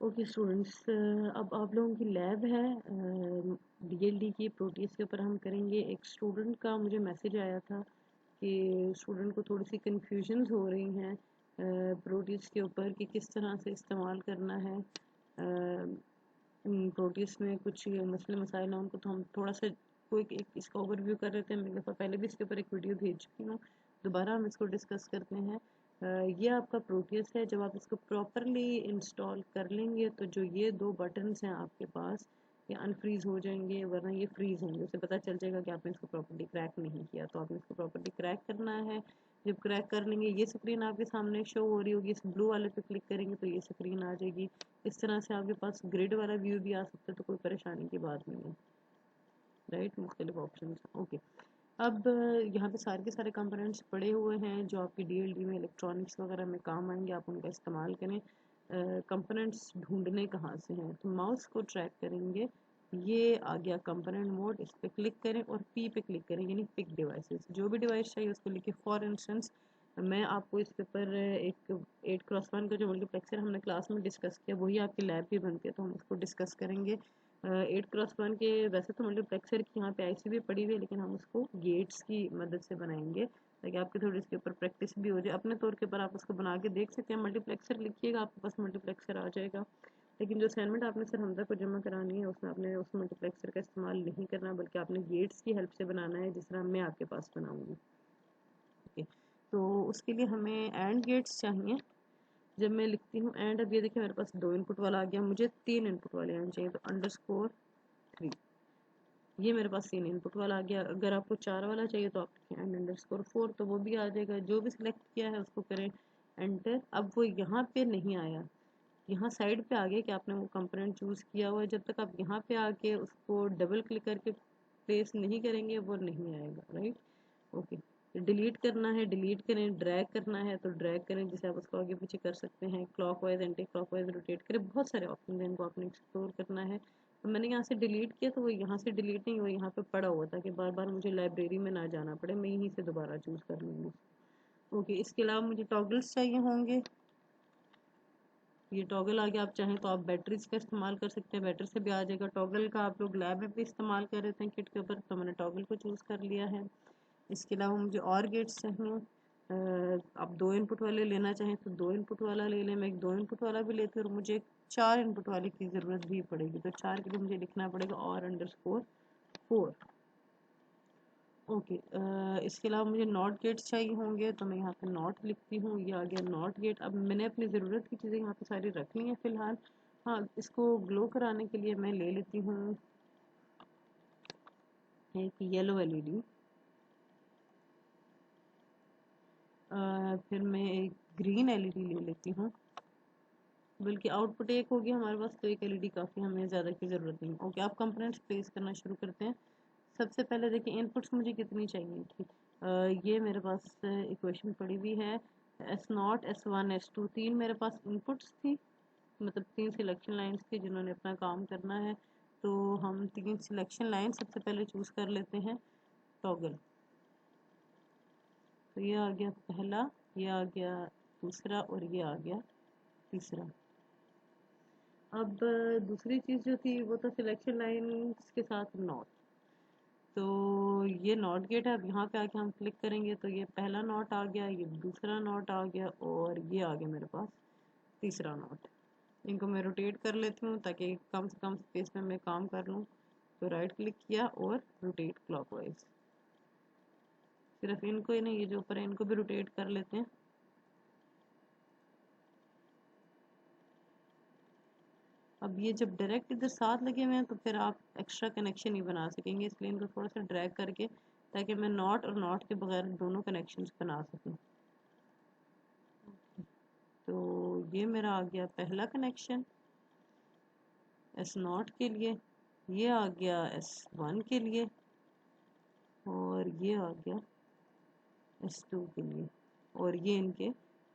Okay students, अब आप लोगों की लैब है डीएलडी की प्रोटीज के ऊपर हम करेंगे। एक स्टूडेंट का मुझे मैसेज आया था कि स्टूडेंट को थोड़ी सी कन्फ्यूजन्स हो रही हैं प्रोटीज के ऊपर कि किस तरह से इस्तेमाल करना है। प्रोटीज में कुछ मसले मसाइल हैं उनको, तो हम थोड़ा सा कोई एक इसका ओवरव्यू कर रहे थे। मैं दफ़ा पहले भी इसके ऊपर एक वीडियो भेज चुकी हूँ, दोबारा हम इसको डिस्कस करते हैं। ये आपका प्रोटीज है। जब आप इसको प्रॉपरली इंस्टॉल कर लेंगे तो जो ये दो बटन्स हैं आपके पास, ये अनफ्रीज हो जाएंगे, वरना ये फ्रीज होंगे। उससे पता चल जाएगा कि आपने इसको प्रॉपरली क्रैक नहीं किया। तो आपने इसको प्रॉपरली क्रैक करना है। जब क्रैक कर लेंगे ये स्क्रीन आपके सामने शो हो रही होगी। इस ब्लू वाले पे क्लिक करेंगे तो ये स्क्रीन आ जाएगी। इस तरह से आपके पास ग्रिड वाला व्यू भी आ सकता है, तो कोई परेशानी की बात नहीं है। राइट, मुख्तलिफ ऑप्शन। ओके, अब यहाँ पे सारे के सारे कंपोनेंट्स पड़े हुए हैं जो आपकी डीएलडी में इलेक्ट्रॉनिक्स वगैरह में काम आएंगे। आप उनका इस्तेमाल करें। कंपोनेंट्स ढूंढने कहाँ से हैं, तो माउस को ट्रैक करेंगे। ये आ गया कंपोनेंट मोड, इस पर क्लिक करें और पी पे क्लिक करें, यानी पिक डिवाइसेस। जो भी डिवाइस चाहिए उसको लिखिए। फॉर इंस्टेंस मैं आपको इसके ऊपर एक 8x1 का जो मल्टीप्लेक्सर हमने क्लास में डिस्कस किया वही आपकी लैब भी बनती है, तो हम उसको डिस्कस करेंगे। 8x1 के वैसे तो मल्टीप्लेक्सर की यहाँ पे आईसी भी पड़ी हुई है, लेकिन हम उसको गेट्स की मदद से बनाएंगे ताकि आपकी थोड़ी इसके ऊपर प्रैक्टिस भी हो जाए। अपने तौर के ऊपर आप उसको बना के देख सकते हैं। मल्टीप्लेक्सर लिखिएगा, आपके पास मल्टीप्लेक्सर आ जाएगा। लेकिन जो असाइनमेंट आपने सर हमदा को जमा करानी है उसमें आपने उस मल्टीप्लेक्सर का इस्तेमाल नहीं करना, बल्कि आपने गेट्स की हेल्प से बनाना है, जिस तरह मैं आपके पास बनाऊंगी। ओके, तो उसके लिए हमें एंड गेट्स चाहिए। जब मैं लिखती हूँ एंड, अब ये देखिए मेरे पास 2 इनपुट वाला आ गया, मुझे 3 इनपुट वाले आने चाहिए, तो _3। ये मेरे पास 3 इनपुट वाला आ गया। अगर आपको 4 वाला चाहिए तो आप लिखें _4, तो वो भी आ जाएगा। जो भी सिलेक्ट किया है उसको करें एंटर। अब वो यहाँ पे नहीं आया, यहाँ साइड पे आ गया कि आपने वो कंपोनेंट चूज़ किया हुआ है। जब तक आप यहाँ पे आके उसको डबल क्लिक करके प्लेस नहीं करेंगे वो नहीं आएगा। Right, okay. डिलीट करना है डिलीट करें, ड्रैग करना है तो ड्रैग करें, जिसे आप उसको आगे पीछे कर सकते हैं। क्लॉकवाइज एंटी क्लॉकवाइज रोटेट करें, बहुत सारे ऑप्शन हैं, इनको आपने एक्सप्लोर करना है। तो मैंने यहाँ से डिलीट किया तो वो यहाँ से डिलीट नहीं, वो यहाँ पे पड़ा हुआ था कि बार बार मुझे लाइब्रेरी में ना जाना पड़े, मैं यहीं से दोबारा चूज़ कर लूँगी। ओके, इसके अलावा मुझे टॉगल्स चाहिए होंगे। ये टॉगल आ गया। आप चाहें तो आप बैटरीज का इस्तेमाल कर सकते हैं, बैटरी से भी आ जाएगा। टॉगल का आप लोग लैब में भी इस्तेमाल कर रहे थे किट के ऊपर, तो मैंने टॉगल को चूज़ कर लिया है। इसके अलावा मुझे और गेट्स चाहिए। आप 2 इनपुट वाले लेना चाहें तो 2 इनपुट वाला ले लें। मैं एक 2 इनपुट वाला भी लेती हूँ और मुझे एक 4 इनपुट वाले की ज़रूरत भी पड़ेगी, तो 4 के लिए मुझे लिखना पड़ेगा और_4। ओके, इसके अलावा मुझे नॉट गेट्स चाहिए होंगे, तो मैं यहाँ पे नॉट लिखती हूँ। ये आ गया नॉट गेट। अब मैंने अपनी ज़रूरत की चीज़ें यहाँ पे सारी रख ली हैं फ़िलहाल। हाँ, इसको ग्लो कराने के लिए मैं ले लेती हूँ एक येलो एलईडी। फिर मैं एक ग्रीन एलईडी ले लेती हूँ, बल्कि आउटपुट एक होगी हमारे पास, तो एक एलईडी काफ़ी, हमें ज़्यादा की ज़रूरत नहीं। ओके, आप कंपोनेंट्स प्लेस करना शुरू करते हैं। सबसे पहले देखिए इनपुट्स मुझे कितनी चाहिए थी। ये मेरे पास इक्वेशन पड़ी हुई है। S0 S1 S2 3 मेरे पास इनपुट्स थी, मतलब 3 सिलेक्शन लाइंस थी जिन्होंने अपना काम करना है। तो हम 3 सिलेक्शन लाइन सबसे पहले चूज़ कर लेते हैं टॉगल। तो ये आ गया पहला, ये आ गया दूसरा और ये आ गया तीसरा। अब दूसरी चीज़ जो थी वो था सिलेक्शन लाइंस के साथ नॉट। तो ये नॉट गेट है। अब यहाँ पे आके हम क्लिक करेंगे तो ये पहला नॉट आ गया, ये दूसरा नॉट आ गया और ये आ गया मेरे पास तीसरा नॉट। इनको मैं रोटेट कर लेती हूँ ताकि कम से कम स्पेस में मैं काम कर लूँ। तो राइट क्लिक किया और रोटेट क्लॉकवाइज। सिर्फ इनको ही नहीं, ये जो ऊपर है इनको भी रोटेट कर लेते हैं। अब ये जब डायरेक्ट इधर साथ लगे हुए हैं तो फिर आप एक्स्ट्रा कनेक्शन नहीं बना सकेंगे, इसलिए इनको थोड़ा सा ड्रैग करके, ताकि मैं नॉट और नॉट के बगैर दोनों कनेक्शंस बना सकूं। तो ये मेरा आ गया पहला कनेक्शन S0 के लिए, ये आ गया S1 के लिए और ये आ गया S2 के लिए, और ये इनके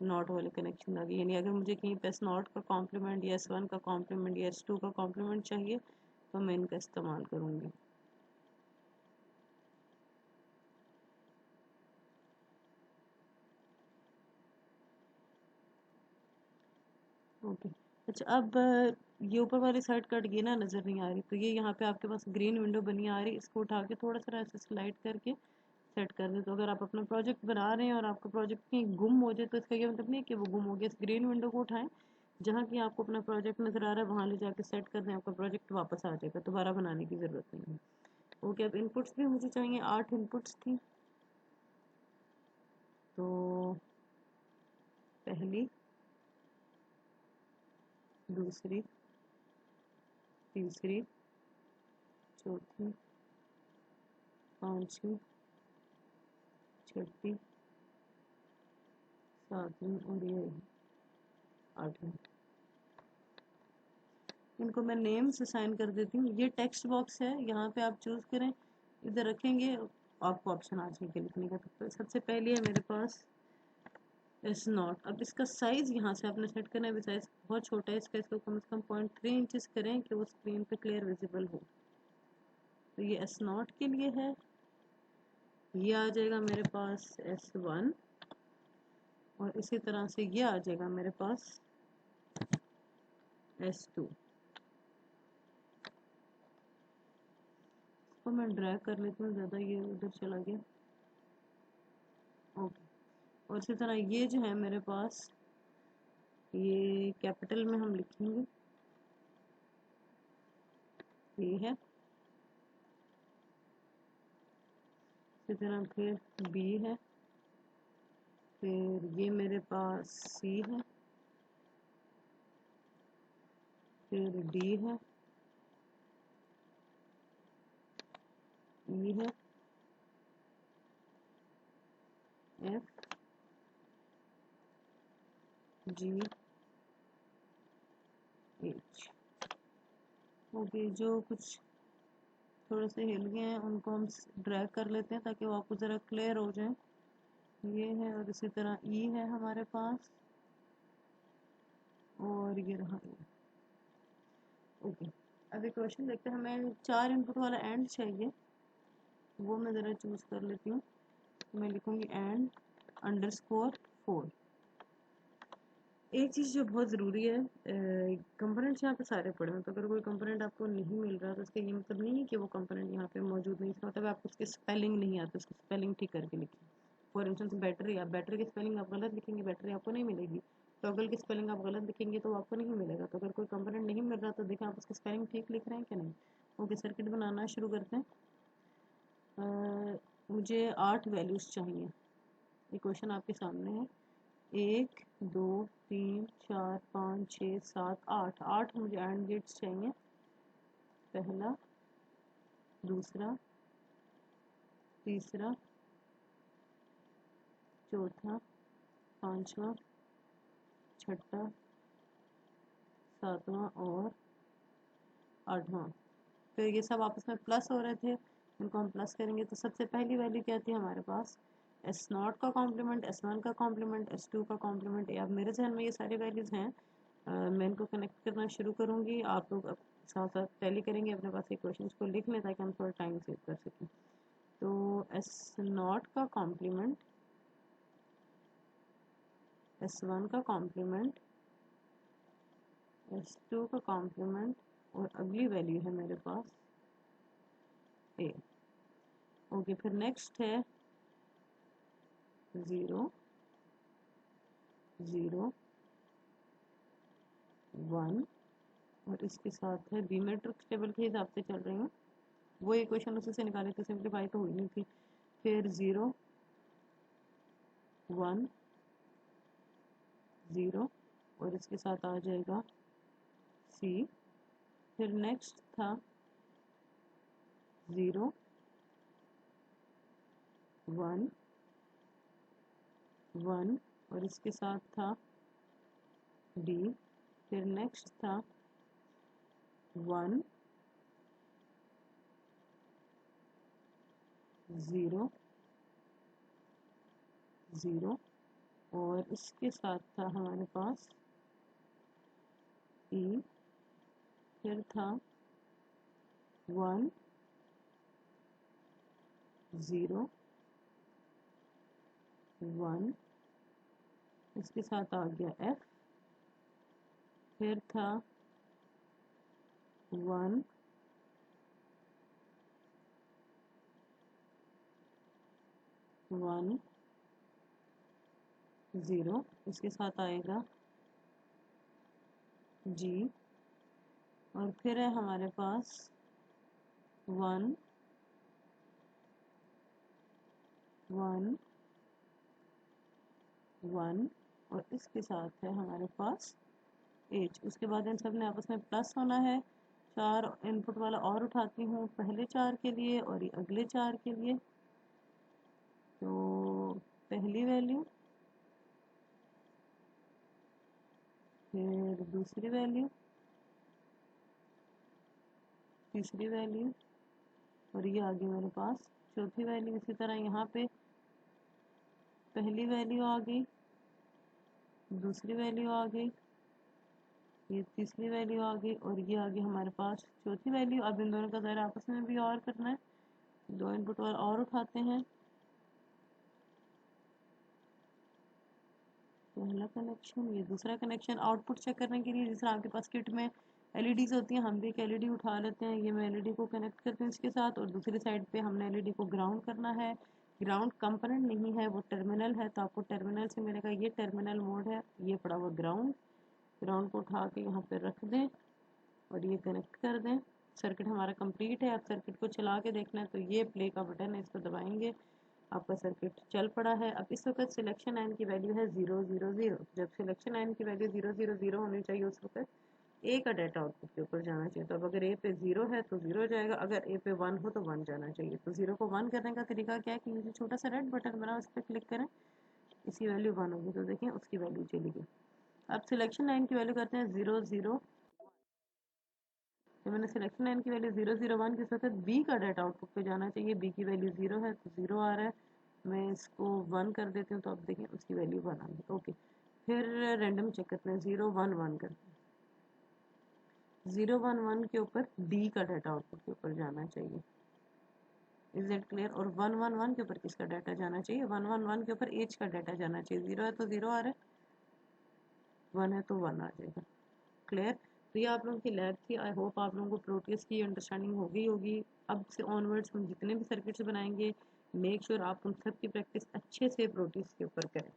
नॉट वाले कनेक्शन आ गए। यानी अगर मुझे कहीं पे S0 का कॉम्प्लीमेंट या S1 का कॉम्प्लीमेंट या S2 का कॉम्प्लीमेंट चाहिए तो मैं इनका इस्तेमाल करूँगी। ओके, अच्छा, अब ये ऊपर वाली साइड कट गई ना, नज़र नहीं आ रही, तो ये यहाँ पे आपके पास ग्रीन विंडो बनी आ रही, इसको उठा के थोड़ा सा ऐसे स्लाइड करके सेट कर दे। तो अगर आप अपना प्रोजेक्ट बना रहे हैं और आपका प्रोजेक्ट कहीं गुम हो जाए तो इसका ये मतलब नहीं है कि वो गुम हो गया। इस ग्रीन विंडो को उठाएं, जहाँ की आपको अपना प्रोजेक्ट नज़र आ रहा है वहाँ ले जाके सेट कर दें, आपका प्रोजेक्ट वापस आ जाएगा, दोबारा बनाने की ज़रूरत नहीं है। ओके, अब इनपुट्स भी मुझे चाहिए, 8 इनपुट्स थी। तो पहली, दूसरी, तीसरी, चौथी, पांचवी, छठी, सातवीं और ये आठवीं। इनको मैं नेम्स असाइन कर देती हूँ। ये टेक्स्ट बॉक्स है, यहाँ पे आप चूज़ करें, इधर रखेंगे, आपको ऑप्शन आ जाएगा लिखने का। तो सबसे पहले है मेरे पास एस नॉट। अब इसका साइज़ यहाँ से आपने सेट करना है, साइज़ बहुत छोटा है इसका, इसको कम से कम 0.3 इंचज़ करें कि वो स्क्रीन पे क्लियर विजिबल हो। तो ये एस नॉट के लिए है। ये आ जाएगा मेरे पास S1 और इसी तरह से ये आ जाएगा मेरे पास S2। इसको मैं ड्रैग कर लेती हूँ, ज़्यादा ये उधर चला गया। ओके, और इसी तरह ये जो है मेरे पास, ये कैपिटल में हम लिखेंगे, ये है। इसी तरह फिर B है, फिर ये मेरे पास C है, फिर D है, E है, F, G, H। ओके, जो कुछ थोड़े से हिल गए हैं उनको हम ड्रैग कर लेते हैं ताकि वो आपको ज़रा क्लियर हो जाए। ये है, और इसी तरह ई है हमारे पास, और ये रहा ये। ओके, अब एक क्वेश्चन देखते हैं। हमें 4 इनपुट वाला एंड चाहिए, वो मैं ज़रा चूज़ कर लेती हूँ। मैं लिखूँगी एंड अंडरस्कोर 4। एक चीज़ जो बहुत ज़रूरी है, कंपोनेंट्स यहाँ पे सारे पड़े हैं, तो अगर कोई कंपोनेंट आपको नहीं मिल रहा तो उसका ये मतलब नहीं है कि वो कंपोनेंट यहाँ पे मौजूद नहीं, इसका मतलब आपको उसकी स्पेलिंग नहीं आती, उसकी स्पेलिंग ठीक करके लिखिए। फॉर इंस्टेंस बैटरी, आप बैटरी की स्पेलिंग आप गलत लिखेंगे, बैटरी आपको नहीं मिलेगी। टॉगल की स्पेलिंग आप गलत लिखेंगे तो आपको नहीं मिलेगा। तो अगर कोई कंपोनेंट नहीं मिल रहा तो देखें आप उसकी स्पेलिंग ठीक लिख रहे हैं कि नहीं। ओके, सर्किट बनाना शुरू करते हैं। मुझे 8 वैल्यूज़ चाहिए। ये क्वेश्चन आपके सामने है। 1 2 3 4 5 6 7 8, 8 मुझे एंड गेट्स चाहिए। पहला, दूसरा, तीसरा, चौथा, पांचवा, छठा, सातवां और आठवां। फिर ये सब आपस में प्लस हो रहे थे, इनको हम प्लस करेंगे। तो सबसे पहली वैल्यू क्या थी हमारे पास, एस नॉट का कॉम्प्लीमेंट, S1 का कॉम्प्लीमेंट, S2 का कॉम्प्लीमेंट। अब मेरे जहन में ये सारी वैल्यूज़ हैं, मैं इनको कनेक्ट करना शुरू करूँगी, आप लोग साथ साथ टैली करेंगे, अपने पास एक क्वेश्चन को लिख लें ताकि हम थोड़ा टाइम सेव कर सकें। तो S0 का कॉम्प्लीमेंट, S1 का कॉम्प्लीमेंट, S2 का कॉम्प्लीमेंट, और अगली वैल्यू है मेरे पास A। ओके, फिर नेक्स्ट है 0 0 1, और इसके साथ है बी मैट्रिक्स टेबल के हिसाब से चल रही हूँ, वो इक्वेशन उसी से निकाली थी, सिंप्लीफाई तो हुई नहीं थी। फिर 0 1 0, और इसके साथ आ जाएगा C। फिर नेक्स्ट था 0 1 1, और इसके साथ था D। फिर नेक्स्ट था 1 0 0, और इसके साथ था हमारे पास E। फिर था 1 0 1, इसके साथ आ गया F। फिर था 1 1 0, इसके साथ आएगा G, और फिर है हमारे पास 1 1 1, और इसके साथ है हमारे पास H। उसके बाद इन सब ने आपस में प्लस होना है। 4 इनपुट वाला और उठाती हूँ पहले 4 के लिए और ये अगले 4 के लिए। तो पहली वैल्यू, फिर दूसरी वैल्यू, तीसरी वैल्यू, और ये आ गई मेरे पास चौथी वैल्यू। इसी तरह यहाँ पे पहली वैल्यू आ गई, दूसरी वैल्यू आ गई, ये तीसरी वैल्यू आ गई, और ये आ गई हमारे पास चौथी वैल्यू। अब इन दोनों का ज़रा आपस में भी और करना है। 2 इनपुट और उठाते हैं। पहला कनेक्शन, ये दूसरा कनेक्शन। आउटपुट चेक करने के लिए जिस तरह आपके पास किट में एलईडीज होती हैं, हम भी एक एलईडी उठा लेते हैं। ये मैं एलईडी को कनेक्ट करते हैं इसके साथ, और दूसरी साइड पे हमने एलईडी को ग्राउंड करना है। ग्राउंड कंपोनेंट नहीं है, वो टर्मिनल है, तो आपको टर्मिनल से मिलेगा। ये टर्मिनल मोड है, ये पड़ा हुआ ग्राउंड। ग्राउंड को उठा के यहाँ पे रख दें और ये कनेक्ट कर दें। सर्किट हमारा कंप्लीट है। अब सर्किट को चला के देखना है, तो ये प्ले का बटन है, इसको दबाएंगे, आपका सर्किट चल पड़ा है। अब इस वक्त सिलेक्शन लाइन की वैल्यू है 0 0 0। जब सिलेक्शन लाइन की वैल्यू 0 0 0 होनी चाहिए, उस वक्त ए का डाटा आउटपुट के ऊपर जाना चाहिए। तो अब अगर ए पे 0 है तो 0 जाएगा, अगर ए पे 1 हो तो 1 जाना चाहिए। तो 0 को 1 करने का तरीका क्या है कि ये छोटा सा रेड बटन बना, उस पर क्लिक करें, इसकी वैल्यू 1 होगी, तो देखें उसकी वैल्यू चली गई। अब सिलेक्शन लाइन की वैल्यू करते हैं 0 0। जब मैंने सिलेक्शन लाइन की वैल्यू 0 0 1 किस वक्त बी का डाटा आउटपुट पे जाना चाहिए। बी की वैल्यू 0 है तो 0 आ रहा है। मैं इसको 1 कर देती हूँ, तो अब देखें उसकी वैल्यू 1 आ गई। ओके, फिर रैंडम चेक करते हैं। 0 1 1 करते हैं। 0 1 1 के ऊपर डी का डाटा आउटपुट के ऊपर जाना चाहिए। Is it clear? और 1 1 1 के ऊपर किसका डाटा जाना चाहिए? 1 1 1 के ऊपर एच का डाटा जाना चाहिए। 0 है तो 0 आ रहा है, 1 है तो 1 आ जाएगा। क्लियर? तो ये आप लोगों की लैब थी। आई होप आप लोगों को प्रोटीज की अंडरस्टैंडिंग हो गई होगी। अब से ऑनवर्ड्स हम जितने भी सर्किट्स बनाएंगे, मेक श्योर आप उन सब की प्रैक्टिस अच्छे से प्रोटीज के ऊपर करें।